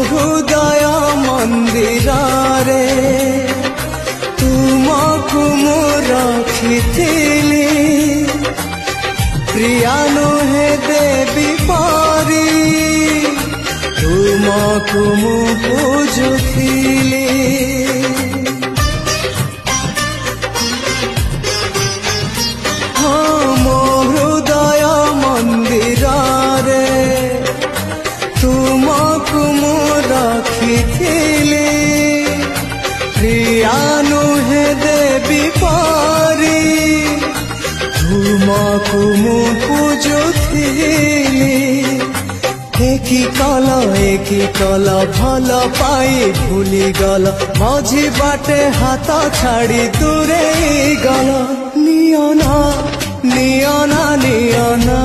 हृदय मंदिर रे तुमको मु रखिथिली प्रिया नुहे देवी पारी तुमको मु पूजुथिली मो हृदय मंदिर रे तुमको मु रखिथिली प्रिया नुहे देवी पारी तुमको मु पूजुथिली एकी कल भल पाई भूली गल मझी बाटे हाथ छाड़ी दूरे गल नियना नियना नियना।